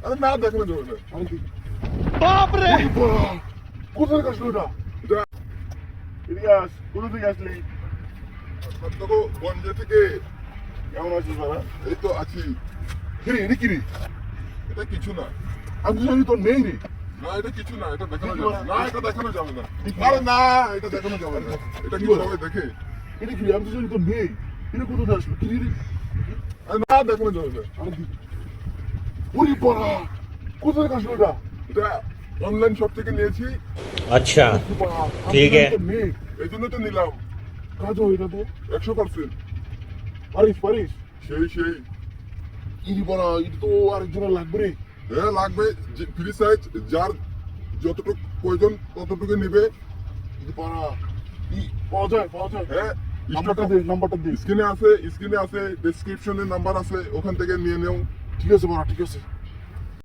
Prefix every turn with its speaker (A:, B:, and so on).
A: আরে না দেখানো যাবে না।
B: বাপ রে
A: কোথায় আসলো এটা? ইলিয়াস কোথা থেকে আসলি? তোকে গঞ্জে থেকে। কেমন আছিস বাবা? এই তো আছি। কিরে এটা কিরে? এটা কিছু না। আমি তো জানি তোর নেই রে। না এটা কিছু না, এটা দেখানো যাবে না। এটা দেখানো যাবে না। আরে না, এটা দেখানো যাবে না। এটা কি সবাই দেখে? এটা কি? আমি তো জানি তোর নেই। এটা কোথা থেকে আসলো? কিরে রে? আরে না দেখানো যাবে না। ওরে বাবা! কোথা থেকে আসলো এটা? এটা অনলাইন শপ থেকে নিয়েছি।
C: अच्छा ठीक है।
A: এই জন্য তো নিলাম। কাজ হয় এটা তো 100%। পারিস পারিস? সেই ইরি বড়া, এটা তো আরেকজনের লাগবে রে। হ্যাঁ লাগবে, ফ্রি সাইজ, যার যতটুকু প্রয়োজন ততটুকু নেবে। পারা পাওয়া যায়। হ্যাঁ নাম্বারটা দে। স্ক্রিনে আছে, ডেসক্রিপশনে নাম্বার আছে, ওখান থেকে নিয়ে নেও। ঠিক আছে বাড়া, ঠিক আছে।